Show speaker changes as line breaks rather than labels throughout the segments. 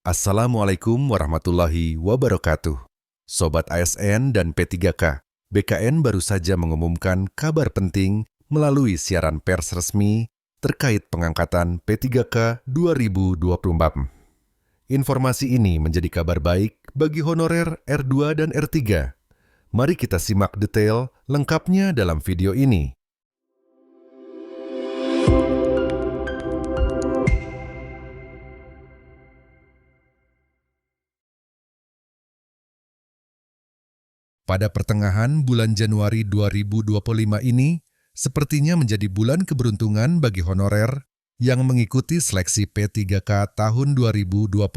Assalamualaikum warahmatullahi wabarakatuh. Sobat ASN dan P3K, BKN baru saja mengumumkan kabar penting melalui siaran pers resmi terkait pengangkatan P3K 2024. Informasi ini menjadi kabar baik bagi honorer R2 dan R3. Mari kita simak detail lengkapnya dalam video ini. Pada pertengahan bulan Januari 2025 ini, sepertinya menjadi bulan keberuntungan bagi honorer yang mengikuti seleksi P3K tahun 2024.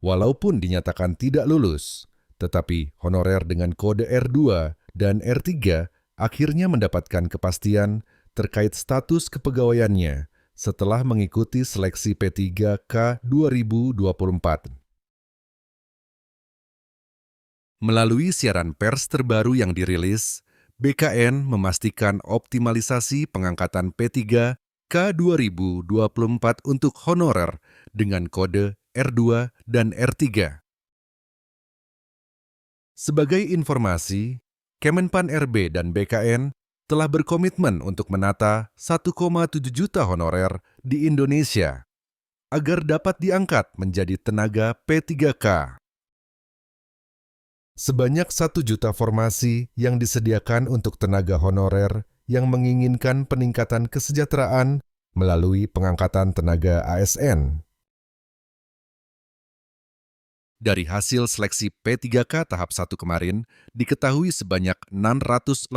Walaupun dinyatakan tidak lulus, tetapi honorer dengan kode R2 dan R3 akhirnya mendapatkan kepastian terkait status kepegawaiannya setelah mengikuti seleksi P3K 2024. Melalui siaran pers terbaru yang dirilis, BKN memastikan optimalisasi pengangkatan P3K 2024 untuk honorer dengan kode R2 dan R3. Sebagai informasi, Kemenpan RB dan BKN telah berkomitmen untuk menata 1,7 juta honorer di Indonesia agar dapat diangkat menjadi tenaga P3K. Sebanyak 1 juta formasi yang disediakan untuk tenaga honorer yang menginginkan peningkatan kesejahteraan melalui pengangkatan tenaga ASN. Dari hasil seleksi P3K tahap 1 kemarin, diketahui sebanyak 680.125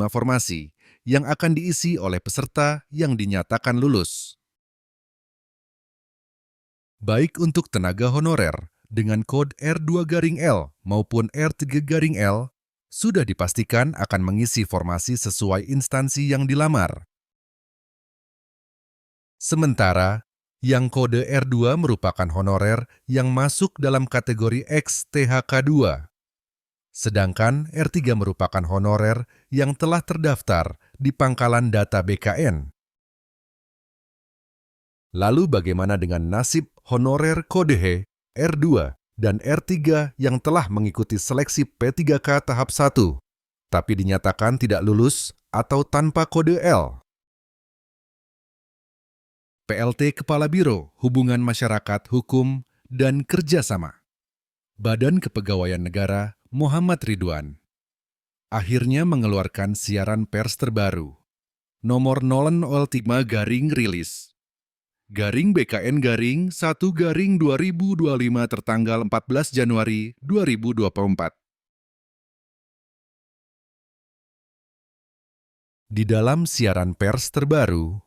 formasi yang akan diisi oleh peserta yang dinyatakan lulus. Baik untuk tenaga honorer dengan kode R2-L maupun R3-L sudah dipastikan akan mengisi formasi sesuai instansi yang dilamar. Sementara, yang kode R2 merupakan honorer yang masuk dalam kategori XTHK2. Sedangkan R3 merupakan honorer yang telah terdaftar di pangkalan data BKN. Lalu bagaimana dengan nasib honorer kode H, R2, dan R3 yang telah mengikuti seleksi P3K tahap 1, tapi dinyatakan tidak lulus atau tanpa kode L? PLT Kepala Biro Hubungan Masyarakat Hukum dan Kerjasama Badan Kepegawaian Negara Muhammad Ridwan akhirnya mengeluarkan siaran pers terbaru nomor 003-rilis garing BKN garing 1-2025 tertanggal 14 Januari 2024. Di dalam siaran pers terbaru,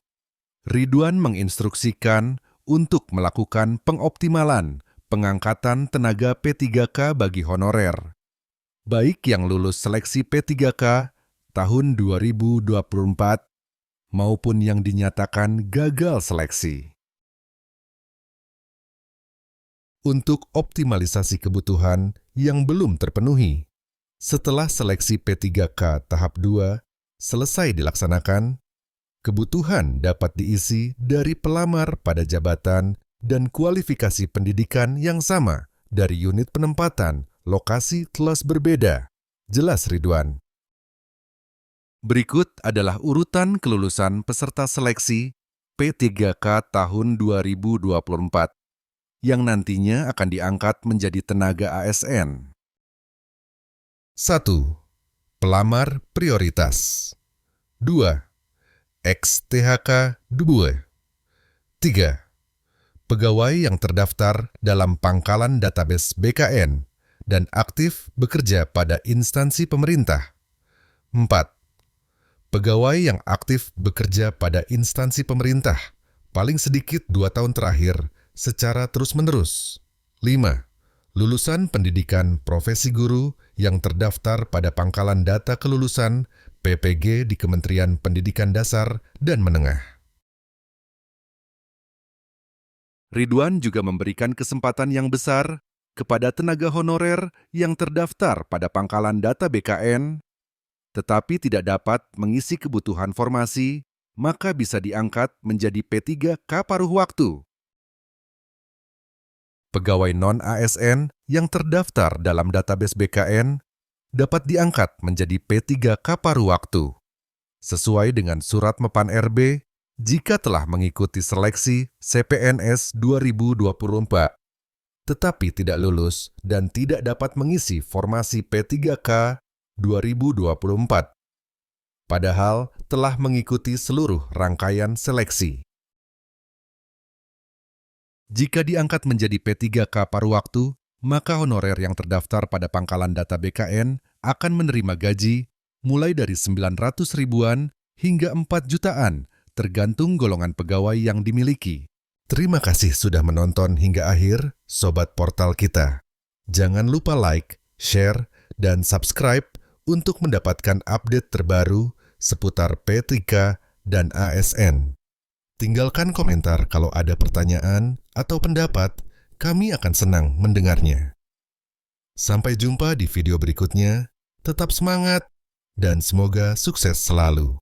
Ridwan menginstruksikan untuk melakukan pengoptimalan pengangkatan tenaga P3K bagi honorer, baik yang lulus seleksi P3K tahun 2024 maupun yang dinyatakan gagal seleksi. Untuk optimalisasi kebutuhan yang belum terpenuhi, setelah seleksi P3K tahap 2 selesai dilaksanakan, kebutuhan dapat diisi dari pelamar pada jabatan dan kualifikasi pendidikan yang sama dari unit penempatan lokasi kelas berbeda, jelas Ridwan. Berikut adalah urutan kelulusan peserta seleksi P3K tahun 2024 yang nantinya akan diangkat menjadi tenaga ASN. 1. Pelamar prioritas. 2. XTHK 2. 3. Pegawai yang terdaftar dalam pangkalan database BKN dan aktif bekerja pada instansi pemerintah. 4. Pegawai yang aktif bekerja pada instansi pemerintah paling sedikit 2 tahun terakhir secara terus-menerus. 5. Lulusan pendidikan profesi guru yang terdaftar pada pangkalan data kelulusan PPG di Kementerian Pendidikan Dasar dan Menengah. Ridwan juga memberikan kesempatan yang besar kepada tenaga honorer yang terdaftar pada pangkalan data BKN, tetapi tidak dapat mengisi kebutuhan formasi maka bisa diangkat menjadi P3K paruh waktu. Pegawai non-ASN yang terdaftar dalam database BKN dapat diangkat menjadi P3K paruh waktu, sesuai dengan Surat Mepan RB jika telah mengikuti seleksi CPNS 2024, tetapi tidak lulus dan tidak dapat mengisi formasi P3K 2024, padahal telah mengikuti seluruh rangkaian seleksi. Jika diangkat menjadi P3K paruh waktu, maka honorer yang terdaftar pada pangkalan data BKN akan menerima gaji mulai dari 900 ribuan hingga 4 jutaan, tergantung golongan pegawai yang dimiliki. Terima kasih sudah menonton hingga akhir, Sobat Portal kita. Jangan lupa like, share, dan subscribe untuk mendapatkan update terbaru seputar P3K dan ASN. Tinggalkan komentar kalau ada pertanyaan atau pendapat, kami akan senang mendengarnya. Sampai jumpa di video berikutnya, tetap semangat, dan semoga sukses selalu.